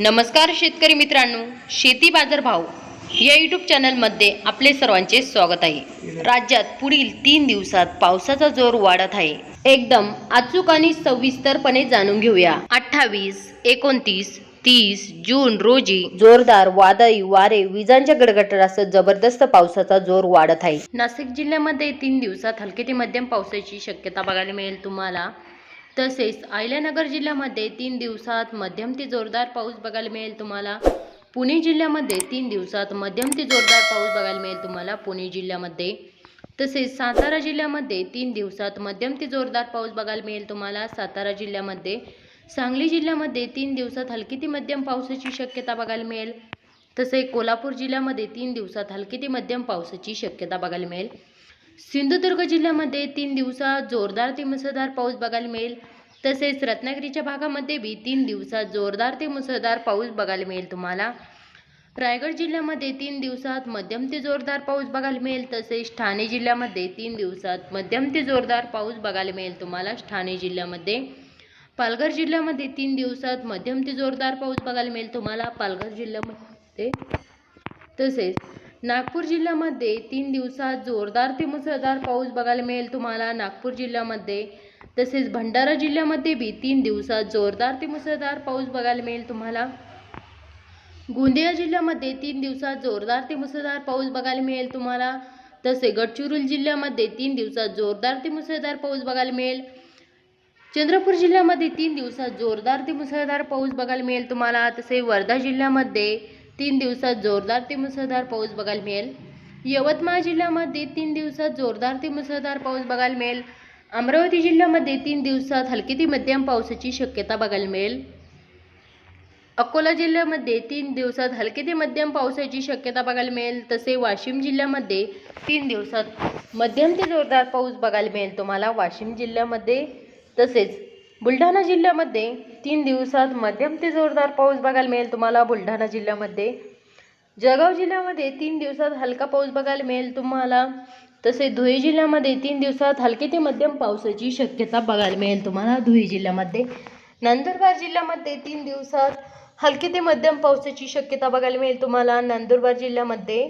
नमस्कार शेतकरी मित्रांनो, शेती बाजार भाव या यूट्यूब चॅनलमध्ये आपले सर्वांचे स्वागत आहे। राज्यात पुढील 3 दिवसात पावसाचा जोर वाढत आहे। एकदम अचूक आणि सविस्तरपणे जाणून घेऊया। 28, 29, 30 जून रोजी जोरदार वादळी वारे, विजांच्या गडगडाटासह जबरदस्त पावसाचा जोर वाढत आहे। नाशिक जिल्ह्यामध्ये 3 दिवसात हलके ते मध्यम पावसाची शक्यता बघायला मिळेल तुम्हाला। तसेच अहिल्यानगर जिल्ह्यामध्ये 3 दिवसात मध्यम ते जोरदार पाऊस बघायला मिळेल तुम्हाला। पुणे जिल्ह्यामध्ये 3 दिवसात मध्यम ते जोरदार पाऊस बघायला मिळेल तुम्हाला पुणे जिल्ह्यामध्ये। तसेच सातारा जिल्ह्यामध्ये 3 दिवसात मध्यम ते जोरदार पाऊस बघायला मिळेल तुम्हाला सातारा जिल्ह्यामध्ये। सांगली जिल्ह्यामध्ये 3 दिवसात हलकी ते मध्यम पावसाची शक्यता बघायला मिळेल। तसेच कोल्हापूर जिल्ह्यामध्ये 3 दिवसात हलकी ते मध्यम पावसाची शक्यता बघायला मिळेल। सिंधुदुर्ग जिल्ह्यामध्ये 3 दिवसात जोरदार ते मुसळधार पाऊस बघायला मिळेल। तसेच रत्नागिरीच्या भागामध्ये बी 3 दिवसात जोरदार ते मुसळधार पाऊस बघायला मिळेल तुम्हाला। रायगड जिल्ह्यामध्ये 3 दिवसात मध्यम ते जोरदार पाऊस बघायला मिळेल। तसेच ठाणे जिल्ह्यामध्ये 3 दिवसात मध्यम ते जोरदार पाऊस बघायला मिळेल तुम्हाला ठाणे जिल्ह्यामध्ये। पालघर जिल्ह्यामध्ये 3 दिवसात मध्यम ते जोरदार पाऊस बघायला मिळेल तुम्हाला पालघर जिल्ह्यामध्ये। तसेच नागपूर जिल्ह्यामध्ये 3 दिवसात जोरदार ते मुसळधार पाऊस बघायला मिळेल तुम्हाला नागपूर जिल्ह्यामध्ये। तसेच भंडारा जिल्ह्यामध्ये बी 3 दिवसात जोरदार ते मुसळधार पाऊस बघायला मिळेल तुम्हाला। गोंदिया जिल्ह्यामध्ये 3 दिवसात जोरदार ते मुसळधार पाऊस बघायला मिळेल तुम्हाला। तसेच गडचिरोली जिल्ह्यामध्ये 3 दिवसात जोरदार ते मुसळधार पाऊस बघायला मिळेल। चंद्रपूर जिल्ह्यामध्ये 3 दिवसात जोरदार ते मुसळधार पाऊस बघायला मिळेल तुम्हाला। तसेच वर्धा जिल्ह्यामध्ये 3 दिवसात जोरदार ते मुसळधार पाऊस बघायला मिळेल। यवतमाळ जिल्ह्यामध्ये 3 दिवसात जोरदार ते मुसळधार पाऊस बघायला मिळेल। अमरावती जिल्ह्यामध्ये 3 दिवसात हलकी ते मध्यम पावसाची शक्यता बघायला मिळेल। अकोला जिल्ह्यामध्ये 3 दिवसात हलकी ते मध्यम पावसाची शक्यता बघायला मिळेल। तसे वाशिम जिल्ह्यामध्ये 3 दिवसात मध्यम ते जोरदार पाऊस बघायला मिळेल तुम्हाला वाशिम जिल्ह्यामध्ये। तसेच बुलढाणा जिल्ह्यामध्ये 3 दिवसात मध्यम ते जोरदार पाऊस बघायला मिळेल तुम्हाला बुलढाणा जिल्ह्यामध्ये। जळगाव जिल्ह्यामध्ये 3 दिवसात हलका पाऊस बघायला मिळेल तुम्हाला। तसेच धुळे जिल्ह्यामध्ये 3 दिवसात हलकी ते मध्यम पावसाची शक्यता बघायला मिळेल तुम्हाला धुळे जिल्ह्यामध्ये। नंदुरबार जिल्ह्यामध्ये 3 दिवसात हलकी ते मध्यम पावसाची शक्यता बघायला मिळेल तुम्हाला नंदुरबार जिल्ह्यामध्ये।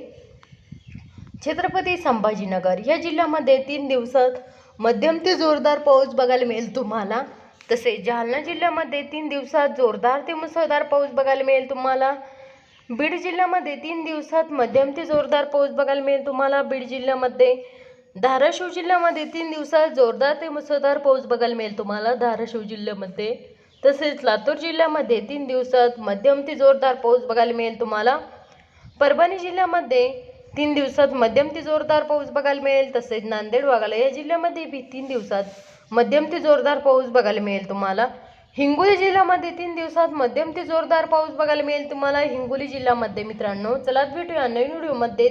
छत्रपती संभाजीनगर या जिल्ह्यामध्ये 3 दिवसात मध्यम ते जोरदार पाऊस बघायला मिळेल तुम्हाला। तसेच जालना जिल्ह्यामध्ये 3 दिवसात जोरदार ते मुसळधार पाऊस बघायला मिळेल तुम्हाला। बीड जिल्ह्यामध्ये 3 दिवसात मध्यम ते जोरदार पाऊस बघायला मिळेल तुम्हाला बीड जिल्ह्यामध्ये। धाराशिव जिल्ह्यामध्ये 3 दिवसात जोरदार ते मुसळधार पाऊस बघायला मिळेल तुम्हाला धाराशिव जिल्ह्यामध्ये। तसेच लातूर जिल्ह्यामध्ये 3 दिवसात मध्यम ते जोरदार पाऊस बघायला मिळेल तुम्हाला। परभणी जिल्ह्यामध्ये 3 दिवसात मध्यम ते जोरदार पाऊस बघायला मिळेल। तसेच नांदेड वाघाला या जिल्ह्यामध्ये बी 3 दिवसात मध्यम ते जोरदार पाऊस बघायला मिळेल तुम्हाला। हिंगोली जिल्ह्यामध्ये 3 दिवसात मध्यम ते जोरदार पाऊस बघायला मिळेल तुम्हाला हिंगोली जिल्ह्यामध्ये मित्रांनो। चला भेटूया नवीन व्हिडिओमध्ये।